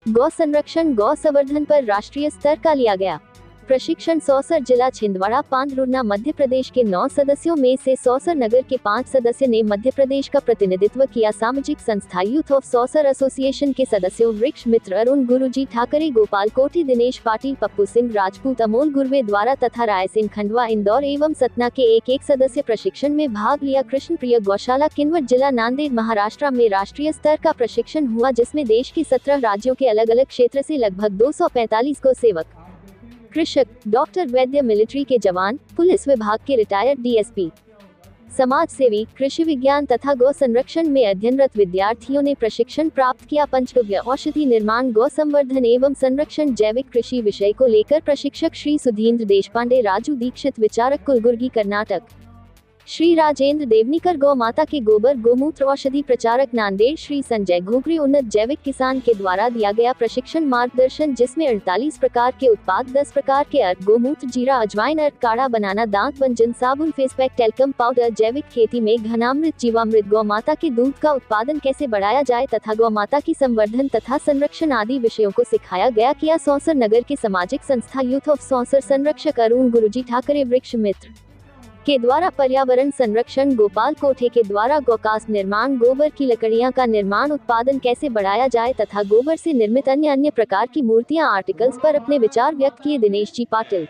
गौ संरक्षण गौ संवर्धन पर राष्ट्रीय स्तर का लिया गया प्रशिक्षण। सौसर जिला छिंदवाड़ा पांडुरना मध्य प्रदेश के 9 सदस्यों में से सौसर नगर के 5 सदस्य ने मध्य प्रदेश का प्रतिनिधित्व किया। सामाजिक संस्था यूथ ऑफ सौसर एसोसिएशन के सदस्यों वृक्ष मित्र अरुण गुरुजी ठाकरे, गोपाल कोठी, दिनेश पाटिल, पप्पू सिंह राजपूत, अमोल गुर्वे द्वारा तथा राय सिंह खंडवा, इंदौर एवं सतना के एक सदस्य प्रशिक्षण में भाग लिया। कृष्ण प्रिय गौशाला किन्नौर जिला नांदेड़ महाराष्ट्र में राष्ट्रीय स्तर का प्रशिक्षण हुआ, जिसमें देश की 17 राज्यों के अलग अलग क्षेत्र से लगभग 245 गौ सेवक, कृषक, डॉक्टर, वैद्य, मिलिट्री के जवान, पुलिस विभाग के रिटायर्ड डीएसपी, समाज सेवी, कृषि विज्ञान तथा गौ संरक्षण में अध्ययनरत विद्यार्थियों ने प्रशिक्षण प्राप्त किया। पंचगव्य औषधि निर्माण, गौ संवर्धन एवं संरक्षण, जैविक कृषि विषय को लेकर प्रशिक्षक श्री सुधींद्र देशपांडे, राजू दीक्षित, विचारक कुलबुर्गी कर्नाटक, श्री राजेंद्र देवनीकर, गौ माता के गोबर गोमूत्र औषधि प्रचारक नांदेड़, श्री संजय घोगरे, उन्नत जैविक किसान के द्वारा दिया गया प्रशिक्षण मार्गदर्शन, जिसमें 48 प्रकार के उत्पाद, 10 प्रकार के अर्क, गोमूत्र, जीरा, अजवाइन, अर्क काढ़ा बनाना, दांत मंजन, साबुन, फेस पैक, टेल्कम पाउडर, जैविक खेती में घनामृत, जीवामृत, गौ माता के दूध का उत्पादन कैसे बढ़ाया जाए तथा गौ माता की संवर्धन तथा संरक्षण आदि विषयों को सिखाया गया। किया सौसर नगर के सामाजिक संस्था यूथ ऑफ सौसर संरक्षक अरुण गुरुजी ठाकरे, वृक्ष मित्र के द्वारा पर्यावरण संरक्षण, गोपाल कोठे के द्वारा गौकास्ट निर्माण, गोबर की लकड़ियां का निर्माण उत्पादन कैसे बढ़ाया जाए तथा गोबर से निर्मित अन्य प्रकार की मूर्तियां आर्टिकल्स पर अपने विचार व्यक्त किए। दिनेश जी पाटिल,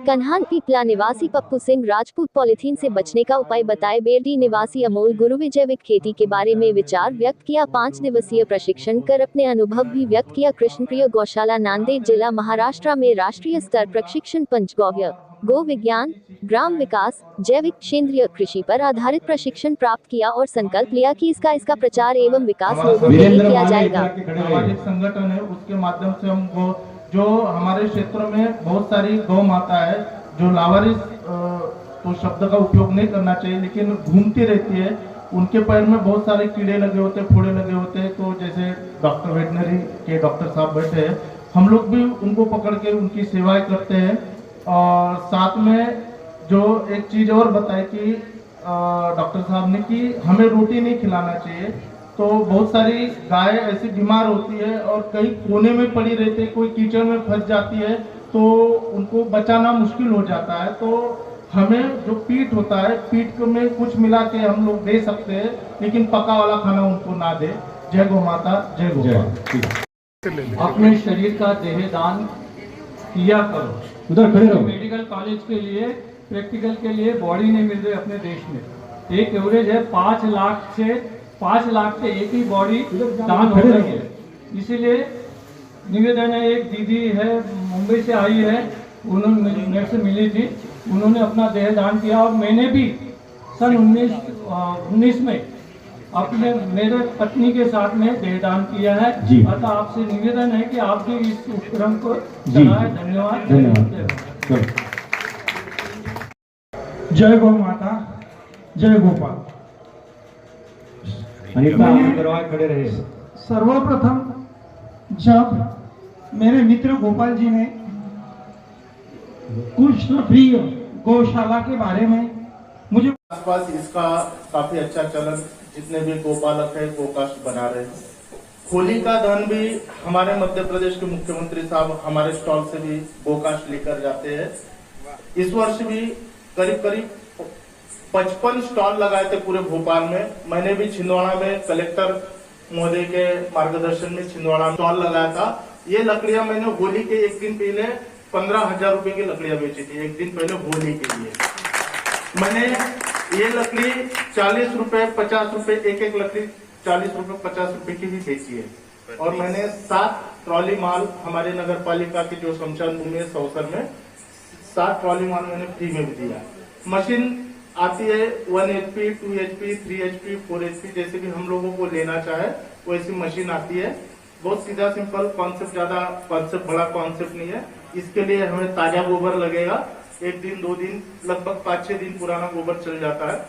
कन्हान पीपला निवासी पप्पू सिंह राजपूत, पॉलिथीन से बचने का उपाय बताए। बेरडी निवासी अमोल गुरुवे, जैविक खेती के बारे में विचार व्यक्त किया। 5 दिवसीय प्रशिक्षण कर अपने अनुभव भी व्यक्त किया। कृष्णप्रिय गौशाला नांदेड़ जिला महाराष्ट्र में राष्ट्रीय स्तर प्रशिक्षण पंचगव्य, गो विज्ञान, ग्राम विकास, जैविक क्षेत्रीय कृषि पर आधारित प्रशिक्षण प्राप्त किया और संकल्प लिया कि इसका प्रचार एवं विकास लोगों के लिए किया जाएगा। सामाजिक संगठन है, उसके माध्यम से हम जो हमारे क्षेत्र में बहुत सारी गौ माता है जो लावारिस तो शब्द का उपयोग नहीं करना चाहिए, लेकिन घूमती रहती है, उनके पैर में बहुत सारे कीड़े लगे होते हैं, फोड़े लगे होते हैं। तो जैसे डॉक्टर वेटनरी के डॉक्टर साहब बैठे हैं, हम लोग भी उनको पकड़ के उनकी सेवाएं करते हैं। और साथ में जो एक चीज और बताई कि डॉक्टर साहब ने कि हमें रोटी नहीं खिलाना चाहिए। तो बहुत सारी गाय ऐसी बीमार होती है और कहीं कोने में पड़ी रहती है, कोई कीचड़ में फंस जाती है, तो उनको बचाना मुश्किल हो जाता है। तो हमें जो पीठ होता है, पीठ में कुछ मिला के हम लोग दे सकते हैं, लेकिन पका वाला खाना उनको ना दे। जय गौ माता, जय गौ। अपने शरीर का देहदान किया करो। उधर खड़े रहो। मेडिकल कॉलेज के लिए, प्रैक्टिकल के लिए बॉडी नहीं मिल रही अपने देश में। एक एवरेज है 5 लाख से एक ही बॉडी दान हो रही है। इसीलिए निवेदन है, एक दीदी है मुंबई से आई है, उन्होंने मेरे से मिली थी, उन्होंने अपना देह दान किया और मैंने भी सन 19 में अपने मेरे पत्नी के साथ में देहदान किया है। अतः आपसे निवेदन है कि आप भी इस उपक्रम को चलाएं। धन्यवाद। जय गौ माता, जय गोपाल। खड़े रहे। सर्वप्रथम जब मेरे मित्र गोपाल जी ने कृष्ण प्रिय गौशाला के बारे में मुझे आसपास इसका काफी अच्छा चलन, जितने भी गोपालक है गोकास्ट बना रहे हैं। होली का धन भी हमारे मध्य प्रदेश के मुख्यमंत्री साहब हमारे स्टॉल से भी गोकास्ट लेकर जाते हैं। इस वर्ष भी करीब 55 स्टॉल लगाए थे पूरे भोपाल में। मैंने भी छिंदवाड़ा में कलेक्टर महोदय के मार्गदर्शन में छिंदवाड़ा में स्टॉल लगाया था। ये लकड़ियां मैंने होली के एक दिन पहले 15,000 रुपए की लकड़ियां बेची थी। एक दिन पहले होली के लिए मैंने ये लकड़ी 40 रुपए, 50 रुपए, एक लकड़ी 40 रुपए, 50 रुपए की भी बेची है। और मैंने 7 ट्रॉली माल हमारे नगर पालिका की जो शमशान भूमि है सौसर में, 7 ट्रॉली माल मैंने फ्री में भी दिया। मशीन आती है 1 HP, 2 HP, 3 HP, 4 HP, जैसे भी हम लोगों को लेना चाहे वैसी मशीन आती है। बहुत सीधा सिंपल कॉन्सेप्ट, ज्यादा कॉन्सेप्ट, बड़ा कॉन्सेप्ट नहीं है। इसके लिए हमें ताजा गोबर लगेगा। 1 दिन 2 दिन, लगभग 5-6 दिन पुराना गोबर चल जाता है।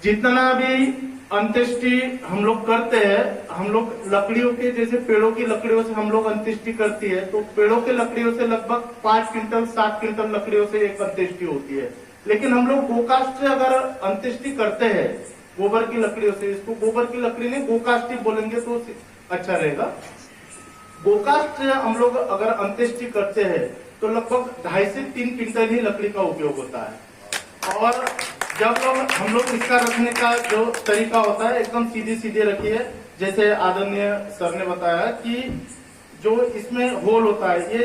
जितना भी अंत्येष्टि हम लोग करते हैं, हम लोग लकड़ियों के, जैसे पेड़ों की लकड़ियों से हम लोग अंत्येष्टि करती है, तो पेड़ों के लकड़ियों से लगभग 5 क्विंटल 7 क्विंटल लकड़ियों से एक अंत्येष्टि होती है। लेकिन हम लोग गोकास्ट से अगर अंत्येष्टि करते हैं गोबर की लकड़ियों से, इसको गोबर की लकड़ी नहीं गोकाष्टी बोलेंगे तो अच्छा रहेगा। गोकास्ट हम लोग अगर अंत्येष्टि करते हैं तो लगभग 2.5 से 3 क्विंटल ही लकड़ी का उपयोग होता है। और जब हम लोग इसका रखने का जो तरीका होता है एकदम सीधे रखिए, जैसे आदरणीय सर ने बताया कि जो इसमें होल होता है ये